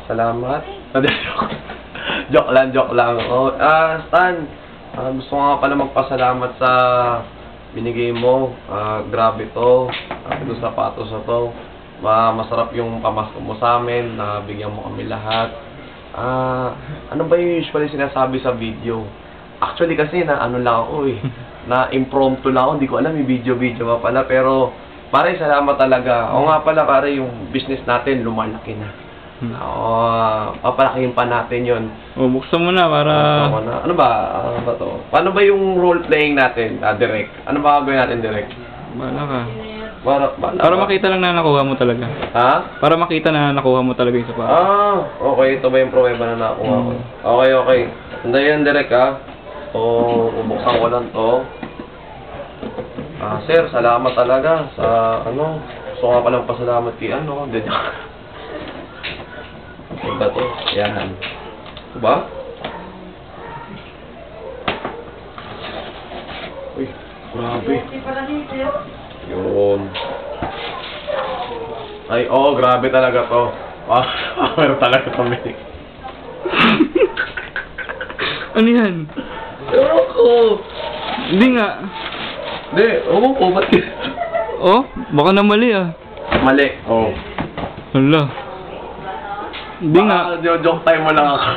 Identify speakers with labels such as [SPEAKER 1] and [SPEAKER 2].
[SPEAKER 1] Salamat. Joke lang. Oh, Stan, gusto ko nga pala magpasalamat sa binigay mo. Grabe to. Itong sapatos na to. Masarap yung pamasko mo sa amin. Bigyan mo kami lahat. Ano ba yung usually sinasabi sa video? Actually kasi na ano lang ako eh. Na impromptu lang ako. Hindi ko alam yung video pa pala. Pero pare, salamat talaga. O nga pala pare, yung business natin lumalaki na. Papalakihin pa natin yun.
[SPEAKER 2] Buksan mo na para...
[SPEAKER 1] Ano ba? Ano ba to? Paano ba yung role playing natin, direct? Ano ba gagawin natin direct?
[SPEAKER 2] Bahala ka.
[SPEAKER 1] Para
[SPEAKER 2] makita lang na nakuha mo talaga.
[SPEAKER 1] Ha?
[SPEAKER 2] Para makita na nakuha mo talaga yung sapatos.
[SPEAKER 1] Okay. Ito ba yung pruweba na nakuha ko? Okay. Handa yan direct ha. Bubuksan ko lang to. Sir, salamat talaga sa gusto nga palang pasalamat kay Diba to? Yan. Diba? Uy, grabe. Yun. Ay, grabe talaga to. Meron talaga tuminik.
[SPEAKER 2] Ano yan?
[SPEAKER 1] Ewan ko.
[SPEAKER 2] Hindi nga.
[SPEAKER 1] Hindi, po, ba't
[SPEAKER 2] Baka na mali
[SPEAKER 1] Mali.
[SPEAKER 2] Hala. Hindi nga.
[SPEAKER 1] Joke time mo lang ako.